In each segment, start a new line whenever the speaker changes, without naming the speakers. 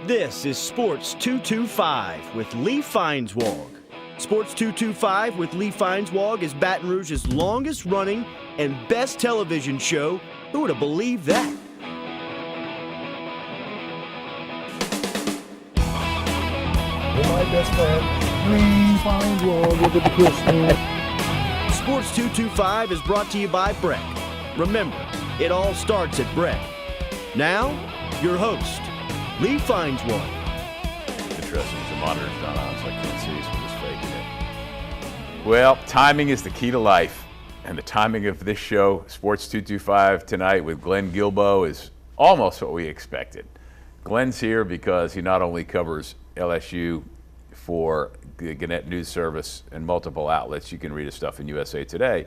This is Sports 225 with Lee Feinswag. Sports 225 with Lee Feinswag is Baton Rouge's longest running and best television show. Who would have believed that?
My best friend, Lee Feinswag, with the Christmas.
Sports 225 is brought to you by Breck. Remember, it all starts at Breck. Now, your host, Lee Feinswag.
Interesting. The monitor's not on, so I can't see, so I'm just faking it. Well, timing is the key to life. And the timing of this show, Sports 225 tonight with Glenn Guilbeau, is almost what we expected. Glenn's here because he not only covers LSU for the Gannett News Service and multiple outlets. You can read his stuff in USA Today.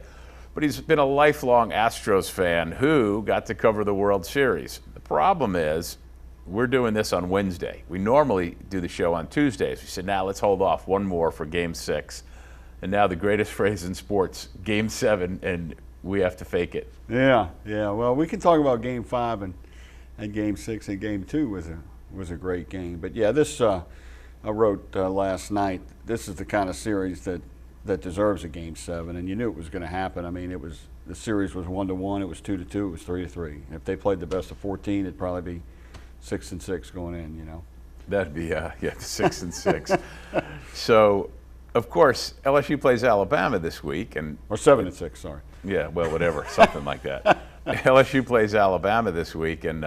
But he's been a lifelong Astros fan who got to cover the World Series. The problem is, we're doing this on Wednesday. We normally do the show on Tuesdays. We said, now let's hold off one more for Game 6. And now the greatest phrase in sports, Game 7, and we have to fake it.
Yeah. Well, we can talk about Game 5 and Game 6, and Game 2 was a great game. But yeah, this I wrote last night. This is the kind of series that deserves a Game 7, and you knew it was going to happen. I mean, the series was 1-1. It was 2-2. It was 3-3. If they played the best of 14, it'd probably be 6-6 going in. You know.
That'd be 6-6. So, of course, LSU plays Alabama this week,
or 7-6. Sorry.
Yeah, well, whatever, something like that. LSU plays Alabama this week, and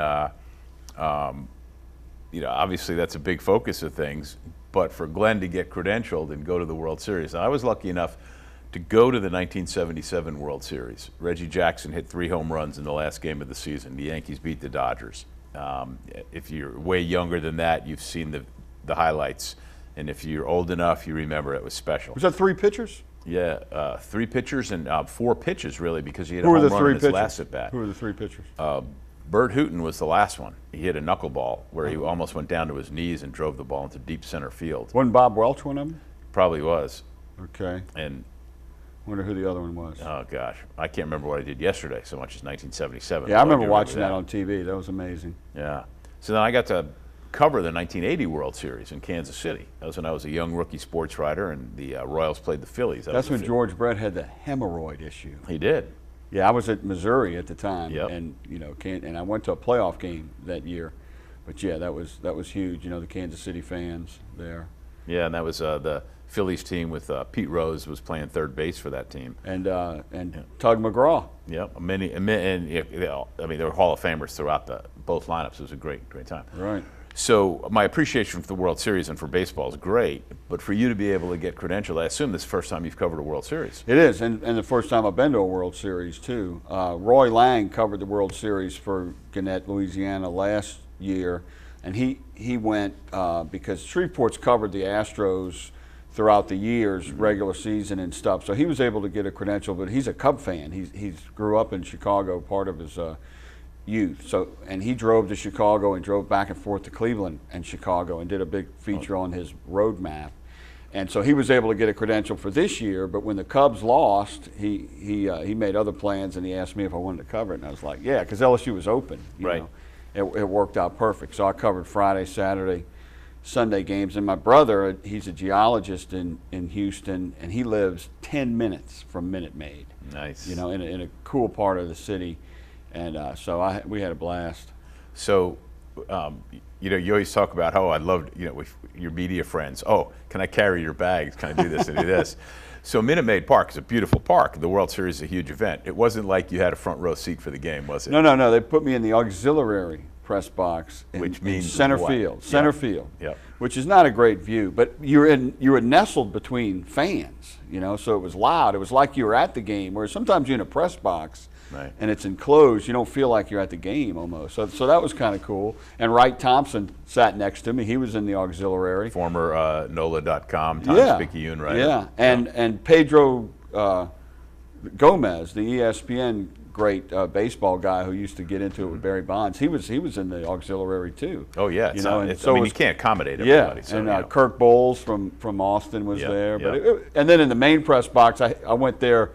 obviously that's a big focus of things. But for Glenn to get credentialed and go to the World Series, I was lucky enough to go to the 1977 World Series. Reggie Jackson hit 3 home runs in the last game of the season. The Yankees beat the Dodgers. If you're way younger than that, you've seen the highlights. And if you're old enough, you remember it was special.
Was that 3 pitchers?
Yeah, 3 pitchers and 4 pitches, really, because he had a home run in his last at-bat.
Who were the 3 pitchers?
Bert Hooton was the last one. He hit a knuckleball where he almost went down to his knees and drove the ball into deep center field.
Wasn't Bob Welch one of them?
Probably was.
Okay.
And
wonder who the other one was.
Oh, gosh. I can't remember what I did yesterday so much as 1977.
Yeah, I remember watching that on TV. That was amazing.
Yeah. So then I got to cover the 1980 World Series in Kansas City. That was when I was a young rookie sports writer, and the Royals played the Phillies.
That's when George Brett had the hemorrhoid issue.
He did.
Yeah, I was at Missouri at the time,
yep.
And and I went to a playoff game that year. But yeah, that was huge. The Kansas City fans there.
Yeah, and that was the Phillies team with Pete Rose was playing third base for that team,
and Tug McGraw.
Yep, there were Hall of Famers throughout both lineups. It was a great time.
Right.
So my appreciation for the World Series and for baseball is great, but for you to be able to get credentialed, I assume this is the first time you've covered a World Series.
It is, and the first time I've been to a World Series, too. Roy Lang covered the World Series for Gannett, Louisiana last year, and he went because Shreveport's covered the Astros throughout the years, regular season and stuff, so he was able to get a credential, but he's a Cub fan. He's grew up in Chicago, part of his youth. And he drove to Chicago and drove back and forth to Cleveland and Chicago and did a big feature on his road map. And so he was able to get a credential for this year, but when the Cubs lost, he made other plans, and he asked me if I wanted to cover it, and I was like, yeah, because LSU was open.
Right.
It worked out perfect. So I covered Friday, Saturday, Sunday games, and my brother, he's a geologist in Houston, and he lives 10 minutes from Minute Maid.
Nice.
In a cool part of the city. And so we had a blast.
So, you always talk about, I love, with your media friends. Oh, can I carry your bags? Can I do this and do this? So Minute Maid Park is a beautiful park. The World Series is a huge event. It wasn't like you had a front row seat for the game, was it?
No. They put me in the auxiliary press box,
which means
center
what?
field.
Yep.
Which is not a great view, but you were nestled between fans. So it was loud. It was like you were at the game. Whereas sometimes you're in a press box.
Right.
And it's enclosed, you don't feel like you're at the game almost. So that was kind of cool. And Wright Thompson sat next to me. He was in the auxiliary.
Former NOLA.com, Times-Picayune writer.
Yeah, and Pedro Gomez, the ESPN great baseball guy who used to get into it with Barry Bonds, he was in the auxiliary too.
Oh yeah, you can't accommodate everybody.
Yeah,
so,
Kirk Bowles from Austin was there.
Yep.
And then in the main press box, I went there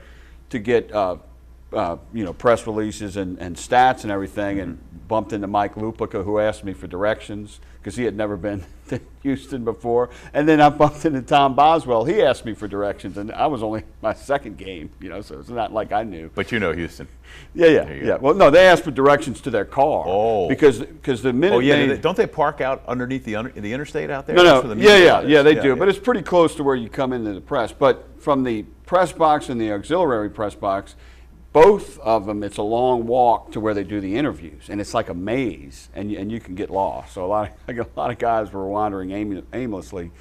to get press releases and stats and everything, and bumped into Mike Lupica, who asked me for directions because he had never been to Houston before. And then I bumped into Tom Boswell. He asked me for directions, and I was only my second game, so it's not like I knew.
But you know Houston.
Yeah. Well, no, they asked for directions to their car.
Oh.
Because the minute.
Oh yeah, don't they park out underneath the interstate out there?
No. They do.
Yeah.
But it's pretty close to where you come into the press. But from the press box and the auxiliary press box, both of them, it's a long walk to where they do the interviews, and it's like a maze, and you can get lost. So a lot of guys were wandering aimlessly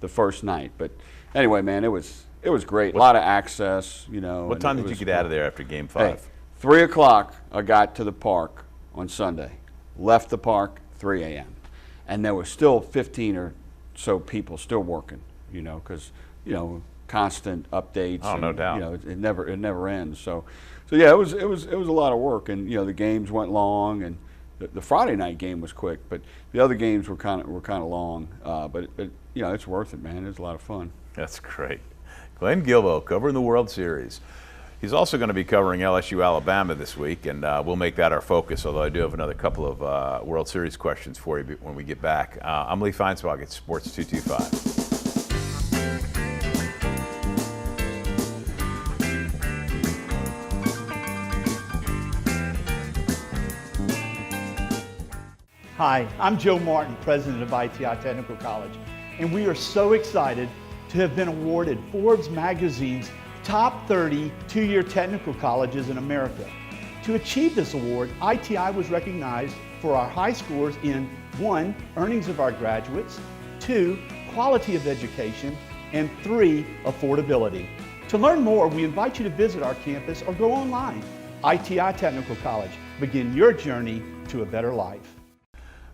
the first night. But anyway, man, it was great. A lot of access,
What time did you get out of there after Game 5?
Hey, 3 o'clock. I got to the park on Sunday. Left the park 3 a.m. and there were still 15 or so people still working. Because constant updates.
Oh, no doubt.
It never ends. So yeah, it was a lot of work, and the games went long, and the Friday night game was quick, but the other games were kind of long. But it's worth it, man. It was a lot of fun.
That's great. Glenn Guilbeau covering the World Series. He's also going to be covering LSU Alabama this week, and we'll make that our focus. Although I do have another couple of World Series questions for you when we get back. I'm Lee Feinswag at Sports 225.
Hi, I'm Joe Martin, president of ITI Technical College, and we are so excited to have been awarded Forbes magazine's top 30 two-year technical colleges in America. To achieve this award, ITI was recognized for our high scores in 1, earnings of our graduates, 2, quality of education, and 3, affordability. To learn more, we invite you to visit our campus or go online. ITI Technical College. Begin your journey to a better life.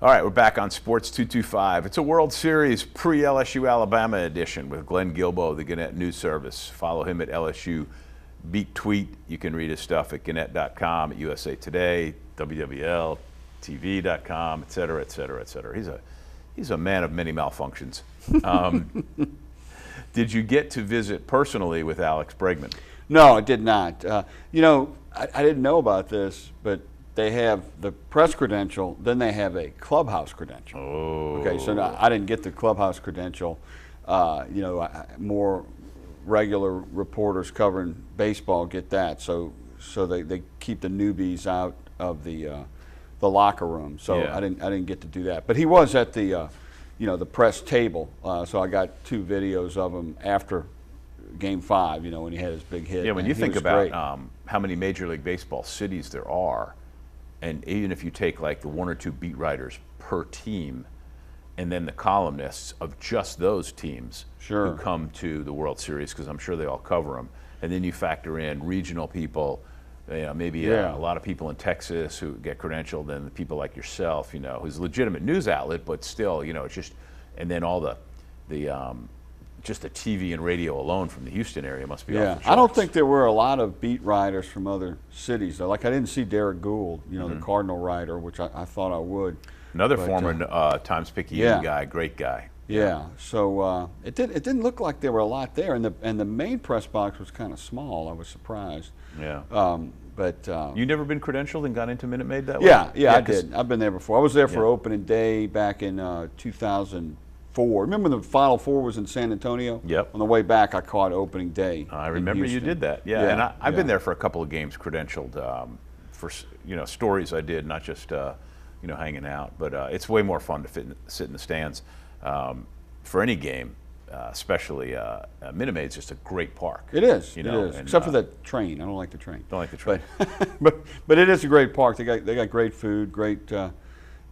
All right, we're back on Sports 225. It's a World Series pre-LSU Alabama edition with Glenn Guilbeau of the Gannett News Service. Follow him at LSU Beat Tweet. You can read his stuff at Gannett.com, at USA Today, WWL, TV.com, et cetera, et cetera, et cetera. He's a man of many malfunctions. Did you get to visit personally with Alex Bregman?
No, I did not. I didn't know about this, but they have the press credential, then they have a clubhouse credential.
Oh.
Okay, so no, I didn't get the clubhouse credential. More regular reporters covering baseball get that. So they keep the newbies out of the locker room. So
Yeah.
I didn't get to do that. But he was at the the press table. So I got 2 videos of him after Game 5. When he had his big hit.
Yeah, when
and
you
he
think
was
about
great.
how many Major League Baseball cities there are, and even if you take like the 1 or 2 beat writers per team, and then the columnists of just those teams
Sure.
who come to the World Series, because I'm sure they all cover them, and then you factor in regional people, maybe
Yeah.
a lot of people in Texas who get credentialed, and people like yourself, who's a legitimate news outlet, but still, it's just, and then all the just the TV and radio alone from the Houston area must be off the
I don't
charts.
think there were a lot of beat writers from other cities, though. Like I didn't see Derek Gould, the Cardinal writer, which I thought I would.
Another
But,
former Times-Picayune
yeah.
guy, great guy.
Yeah, so it didn't look like there were a lot there, and the main press box was kind of small. I was surprised.
Yeah.
But
You never been credentialed and got into Minute Maid that way?
yeah, I
'cause-
did. I've been there before. I was there for
Yeah.
opening day back in 2004. Remember the Final Four was in San Antonio?
Yep.
On the way back, I caught opening day.
I
in
remember you
Houston.
did that. Yeah,
Yeah,
and I've been
yeah.
there for a couple of games credentialed for stories I did, not just hanging out. But it's way more fun to sit in the stands for any game, especially Minute Maid's just a great park.
It is.
You
it
know,
is.
and,
Except for the train. I don't like the train.
Don't like the train.
But it is a great park. They got great food, great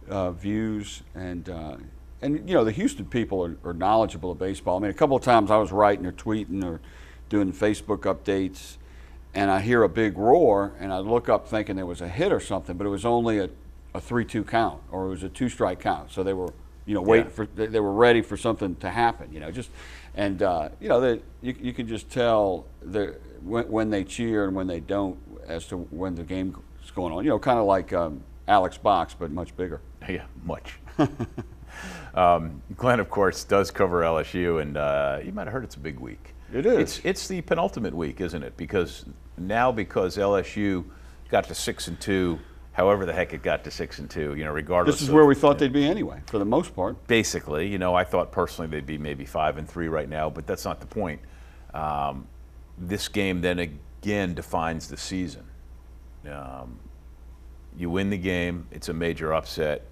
views, and the Houston people are knowledgeable of baseball. I mean, a couple of times I was writing or tweeting or doing Facebook updates, and I hear a big roar, and I look up thinking there was a hit or something, but it was only a 3-2 count, or it was a 2-strike count. So they were waiting for, they were ready for something to happen. You can just tell when they cheer and when they don't as to when the game is going on. Kind of like Alex Box, but much bigger.
Yeah, much. Glenn, of course, does cover LSU, and you might have heard it's a big week.
It is.
It's the penultimate week, isn't it? Because now because LSU got to 6-2, however the heck it got to 6-2, regardless.
This is where we thought they'd be anyway, for the most part.
Basically, I thought personally they'd be maybe 5-3 right now, but that's not the point. This game then again defines the season. You win the game, it's a major upset.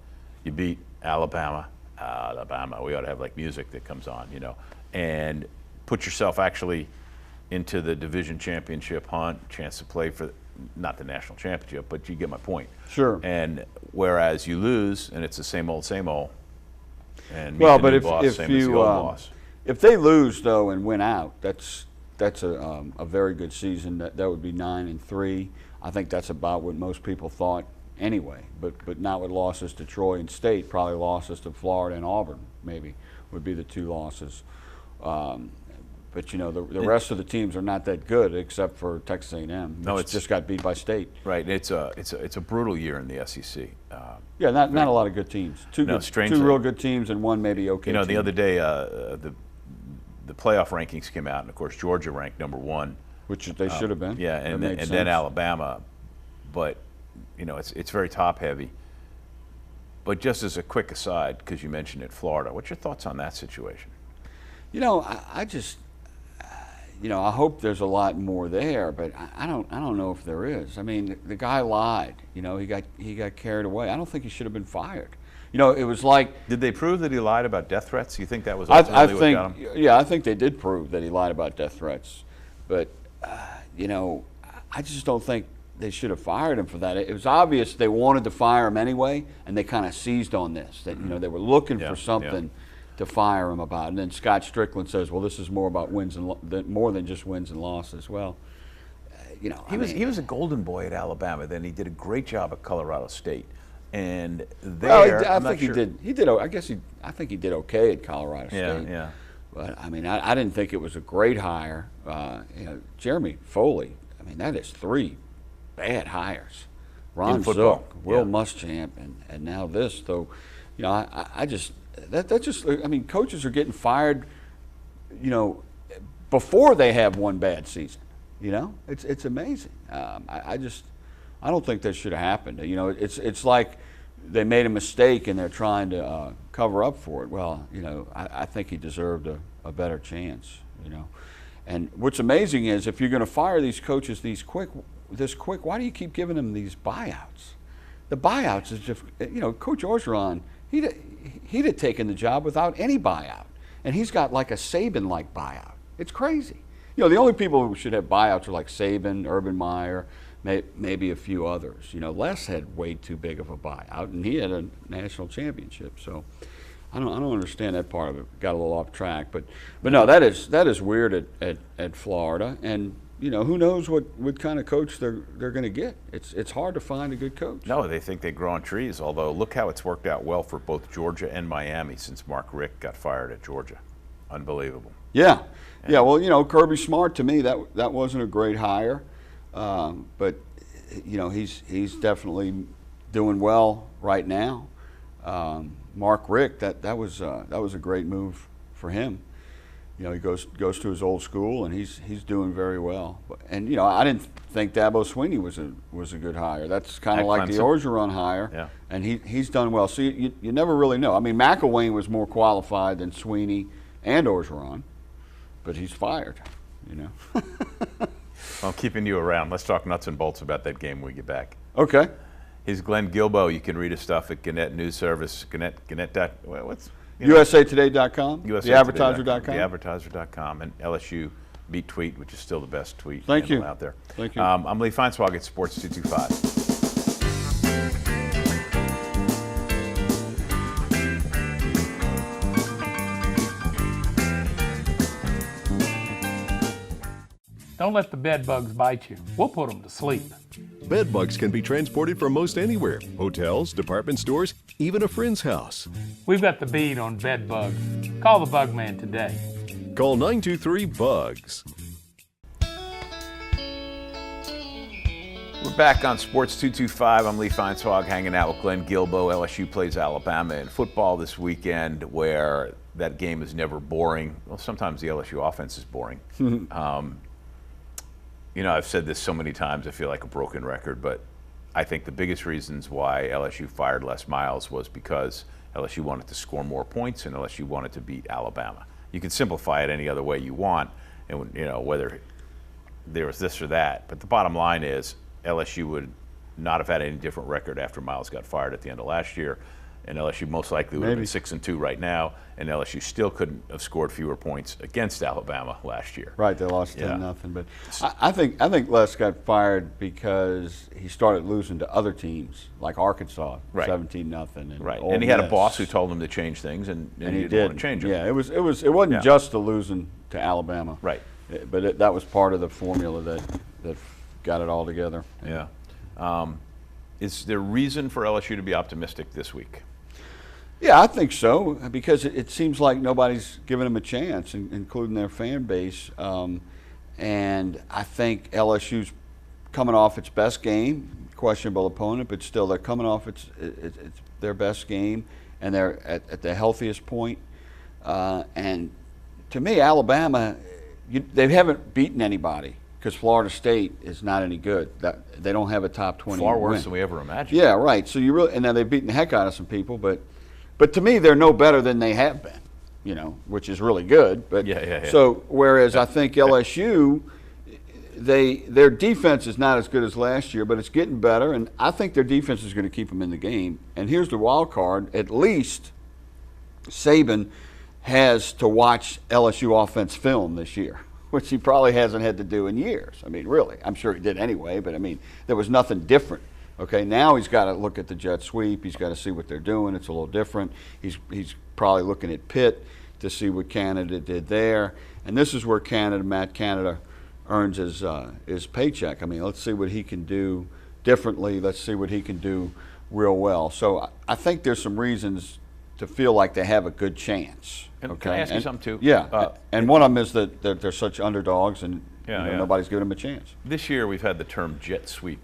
You beat Alabama. We ought to have like music that comes on, and put yourself actually into the division championship hunt, chance to play for, not the national championship, but you get my point.
Sure.
And whereas you lose, and it's the same old, and
well, but if they lose though and win out, that's a very good season. That would be 9-3. I think that's about what most people thought anyway. But not with losses to Troy and State, probably losses to Florida and Auburn maybe would be the two losses. But the rest of the teams are not that good except for Texas A&M. No, it's just got beat by State.
Right. It's a brutal year in the SEC.
Yeah, not a lot of good teams. Two real good teams and one maybe okay.
The other day the playoff rankings came out, and of course Georgia ranked number 1,
which they should have been.
Yeah, and then Alabama, but it's very top heavy. But just as a quick aside, because you mentioned it, Florida, what's your thoughts on that situation?
I just. I hope there's a lot more there, but I don't know if there is. I mean, the guy lied. He got carried away. I don't think he should have been fired. It was like.
Did they prove that he lied about death threats? You think that was ultimately what got him?
Yeah, I think they did prove that he lied about death threats, but I just don't think they should have fired him for that. It was obvious they wanted to fire him anyway, and they kind of seized on this. That they were looking for something. To fire him about, and then Scott Strickland says, "Well, this is more about wins and more than just wins and losses." Well,
he was a golden boy at Alabama. Then he did a great job at Colorado State, and there
I think he did. I think he did okay at Colorado State.
Yeah.
But I mean, I didn't think it was a great hire. Jeremy Foley. I mean, that is 3 bad hires. Ron Zook, Will Muschamp, and now this. Though, I just. That's just. I mean, coaches are getting fired, before they have one bad season. It's amazing. I don't think that should have happened. It's like they made a mistake and they're trying to cover up for it. Well, I think he deserved a better chance. And what's amazing is if you're going to fire these coaches this quick, why do you keep giving them these buyouts? The buyouts is just. Coach Orgeron. He'd have taken the job without any buyout. And he's got like a Saban-like buyout. It's crazy. The only people who should have buyouts are like Saban, Urban Meyer, maybe a few others. Les had way too big of a buyout, and he had a national championship. So I don't understand that part of it. Got a little off track. But no, that is weird at Florida. And who knows what kind of coach they're going to get. It's hard to find a good coach.
No, they think they grow on trees, although look how it's worked out well for both Georgia and Miami since Mark Richt got fired at Georgia. Unbelievable.
Yeah. Yeah, well, Kirby Smart, to me, that wasn't a great hire. But, he's definitely doing well right now. Mark Richt, that was a great move for him. He goes to his old school, and he's doing very well. And I didn't think Dabo Swinney was a good hire. That's kind of like the Orgeron hire, and he's done well. So you never really know. I mean, McElwain was more qualified than Swinney and Orgeron, but he's fired.
I'm keeping you around. Let's talk nuts and bolts about that game when we get back.
Okay.
He's Glenn Guilbeau. You can read his stuff at Gannett News Service. Gannett. What's
USAtoday.com, theadvertiser.com.
Theadvertiser.com, and LSU beat tweet, which is still the best tweet
Thank you
out there.
Thank you.
I'm Lee Feinswag at Sports 225.
Don't let the bed bugs bite you. We'll put them to sleep.
Bed bugs can be transported from most anywhere. Hotels, department stores, even a friend's house.
We've got the bead on bed bugs. Call the bug man today.
Call 923-BUGS.
We're back on Sports 225. I'm Lee Feinswag hanging out with Glenn Guilbeau. LSU plays Alabama in football this weekend, where that game is never boring. Well, sometimes the LSU offense is boring. You know, I've said this so many times, I feel like a broken record, but I think the biggest reasons why LSU fired Les Miles was because LSU wanted to score more points and LSU wanted to beat Alabama. You can simplify it any other way you want, and you know, whether there was this or that. But the bottom line is LSU would not have had any different record after Miles got fired at the end of last year, and LSU most likely would have been 6-2 right now, and LSU still couldn't have scored fewer points against Alabama last year.
Right, they lost 10-0. But I think Les got fired because he started losing to other teams like Arkansas, 17-0.
And he had a boss who told him to change things, and he didn't want to change them.
Yeah, it wasn't just the losing to Alabama.
Right.
But that was part of the formula that got it all together.
Yeah. Is there reason for LSU to be optimistic this week?
Yeah, I think so, because it seems like nobody's giving them a chance, including their fan base. And I think LSU's coming off its best game, questionable opponent, but still they're coming off it's their best game, and they're at the healthiest point. And to me, Alabama, they haven't beaten anybody because Florida State is not any good. They don't have a top 20
Far worse
win.
than we ever imagined.
Yeah, right. So and now they've beaten the heck out of some people, but to me, they're no better than they have been, you know, which is really good. But so whereas I think LSU, their defense is not as good as last year, but it's getting better, and I think their defense is going to keep them in the game. And here's the wild card: at least Saban has to watch LSU offense film this year, which he probably hasn't had to do in years. I mean, really, I'm sure he did anyway, but I mean, there was nothing different. Okay, now he's got to look at the jet sweep. He's got to see what they're doing. It's a little different. He's probably looking at Pitt to see what Canada did there. And this is where Matt Canada earns his paycheck. I mean, let's see what he can do differently. Let's see what he can do real well. So I think there's some reasons to feel like they have a good chance.
And can I ask you something too?
Yeah, and one of them is that they're such underdogs and nobody's giving them a chance.
This year we've had the term jet sweep.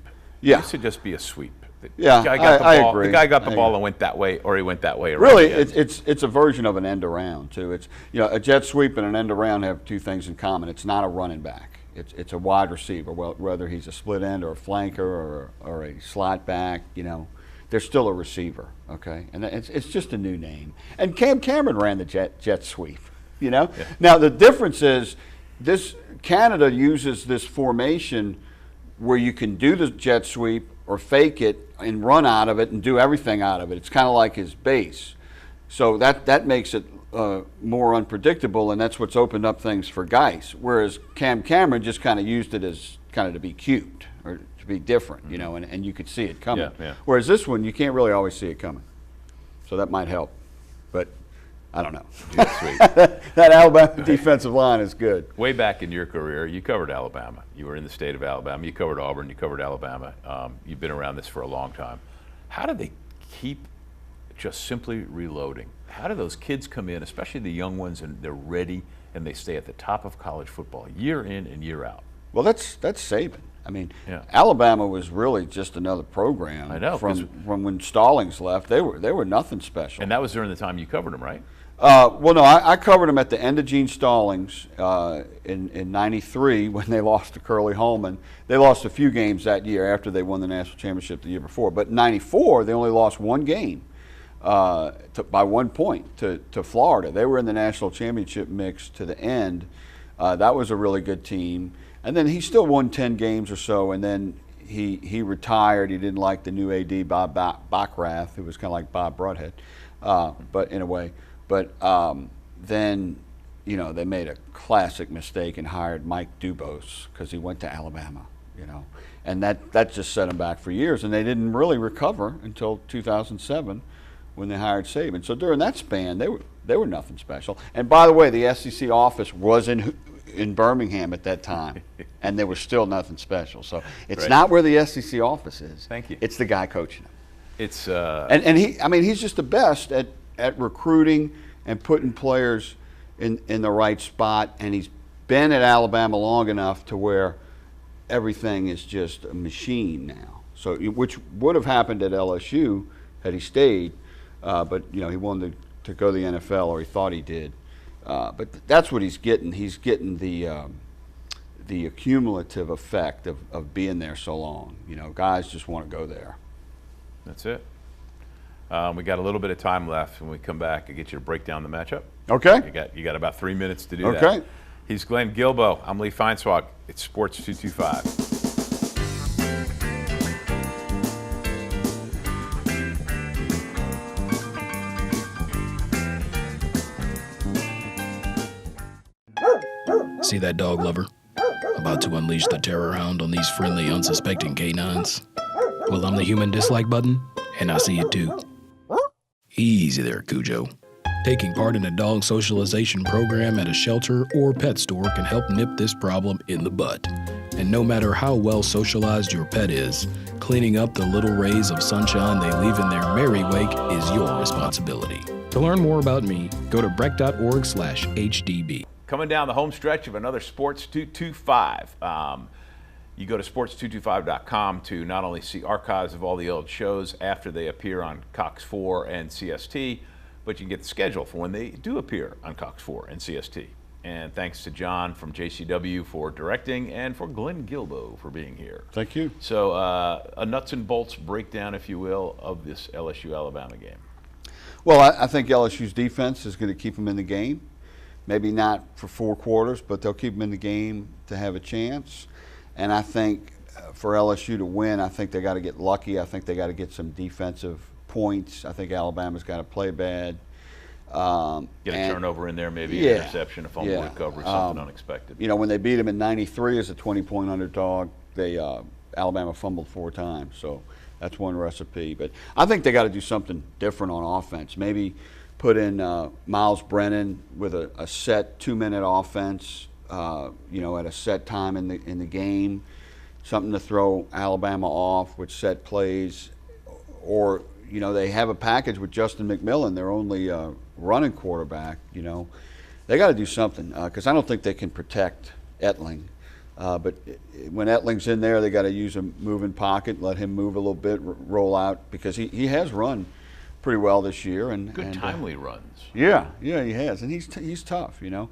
Yeah.
It used to just be a sweep.
Yeah, I agree.
The guy got the ball and went that way, or he went that way.
Really, it's a version of an end around too. It's a jet sweep and an end around have two things in common. It's not a running back. It's a wide receiver. Well, whether he's a split end or a flanker or a slot back, they're still a receiver. Okay, and it's just a new name. And Cam Cameron ran the jet sweep. Yeah. Now the difference is this Canada uses this formation where you can do the jet sweep or fake it and run out of it and do everything out of it. It's kind of like his base. So that makes it more unpredictable, and that's what's opened up things for Geis. Whereas Cam Cameron just kind of used it as kind of to be cute or to be different, and you could see it coming.
Yeah.
Whereas this one, you can't really always see it coming. So that might help. But I don't know. That Alabama defensive line is good.
Way back in your career, you covered Alabama. You were in the state of Alabama. You covered Auburn. You covered Alabama. You've been around this for a long time. How do they keep just simply reloading? How do those kids come in, especially the young ones, and they're ready and they stay at the top of college football year in and year out?
Well, that's Saban. I mean, Alabama was really just another program.
I know,
from when Stallings left. They were nothing special.
And that was during the time you covered them, right?
Well, no, I covered them at the end of Gene Stallings in '93 when they lost to Curly Holman. They lost a few games that year after they won the national championship the year before. But in '94, they only lost one game by 1 point to Florida. They were in the national championship mix to the end. That was a really good team. And then he still won 10 games or so, and then he retired. He didn't like the new AD, Bob Backrath, who was kind of like Bob Broadhead, but in a way. But then, they made a classic mistake and hired Mike Dubose because he went to Alabama, and that just set him back for years. And they didn't really recover until 2007 when they hired Saban. So during that span, they were nothing special. And by the way, the SEC office was in Birmingham at that time, and there was still nothing special. So it's not where the SEC office is.
Thank you.
It's the guy coaching them.
It's
and he's just the best at recruiting and putting players in the right spot, and he's been at Alabama long enough to where everything is just a machine now. So which would have happened at LSU had he stayed, but he wanted to go to the NFL, or he thought he did. But that's what he's getting. He's getting the the accumulative effect of being there so long. You know, guys just want to go there.
That's it. We got a little bit of time left. When we come back, I'll get you to break down the matchup.
Okay.
You got about 3 minutes to do that.
Okay.
He's Glenn Guilbeau. I'm Lee Feinswag. It's Sports 225.
See that dog lover? About to unleash the terror hound on these friendly, unsuspecting canines? Well, I'm the human dislike button, and I see it too. Easy there, Cujo. Taking part in a dog socialization program at a shelter or pet store can help nip this problem in the bud. And no matter how well socialized your pet is, cleaning up the little rays of sunshine they leave in their merry wake is your responsibility. To learn more about me, go to breck.org/HDB.
Coming down the home stretch of another Sports 225. You go to sports225.com to not only see archives of all the old shows after they appear on Cox 4 and CST, but you can get the schedule for when they do appear on Cox 4 and CST. And thanks to John from JCW for directing and for Glenn Guilbeau for being here.
Thank you.
So a nuts and bolts breakdown, if you will, of this LSU-Alabama game.
Well, I think LSU's defense is going to keep them in the game. Maybe not for 4 quarters, but they'll keep them in the game to have a chance. And I think for LSU to win, I think they got to get lucky. I think they got to get some defensive points. I think Alabama's got to play bad.
Get a turnover in there, maybe an interception, a fumble recovery, something unexpected.
You know, when they beat them in '93 as a 20-point underdog, they Alabama fumbled 4 times. So that's one recipe. But I think they got to do something different on offense. Maybe put in Miles Brennan with a set 2-minute offense, you know, at a set time in the game, something to throw Alabama off with set plays, or you know, they have a package with Justin McMillan, their only running quarterback. You know, they got to do something because I don't think they can protect Etling. But when Etling's in there, they got to use a moving pocket, let him move a little bit, roll out, because he has run pretty well this year, and
timely runs.
Yeah, he has, and he's tough, you know.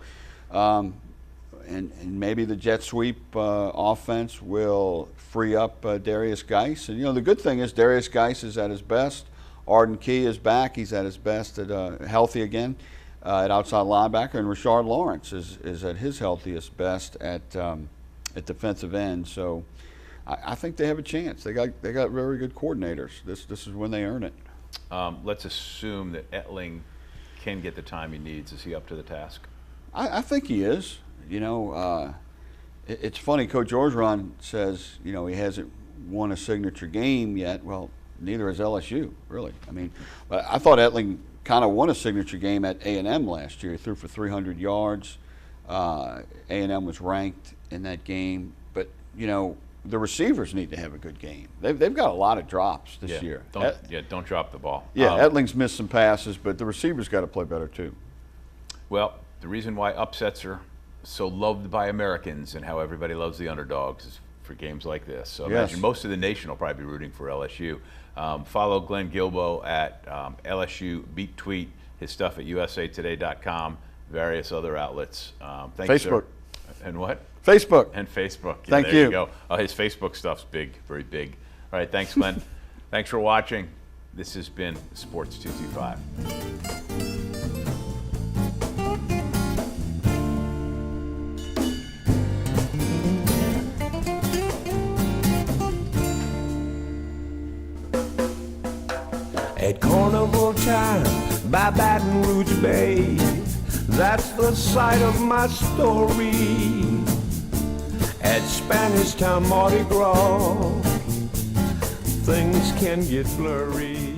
And maybe the jet sweep offense will free up Darius Geis. And you know, the good thing is Darius Geis is at his best. Arden Key is back; he's at his best, at healthy again at outside linebacker, and Rashard Lawrence is at his healthiest best at defensive end. So I think they have a chance. They got very good coordinators. This is when they earn it.
Let's assume that Etling can get the time he needs. Is he up to the task?
I think he is. You know, it's funny. Coach Orgeron says, you know, he hasn't won a signature game yet. Well, neither has LSU, really. I mean, but I thought Etling kind of won a signature game at A&M last year. He threw for 300 yards. A&M was ranked in that game. But, you know, the receivers need to have a good game. They've got a lot of drops this year.
Don't drop the ball.
Yeah, Etling's missed some passes, but the receivers got to play better too.
Well, the reason why upsets are so loved by Americans and how everybody loves the underdogs is for games like this. So imagine most of the nation will probably be rooting for LSU. Follow Glenn Guilbeau at LSU Beat Tweet, his stuff at usatoday.com, various other outlets. Thanks,
Facebook.
Sir. And what?
Facebook.
And Facebook. Yeah,
Thank
there
you.
You go. Oh, his Facebook stuff's big, very big. All right, thanks, Glenn. Thanks for watching. This has been Sports 225.
At carnival time by Baton Rouge Bay, that's the site of my story. At Spanish Town Mardi Gras, things can get blurry.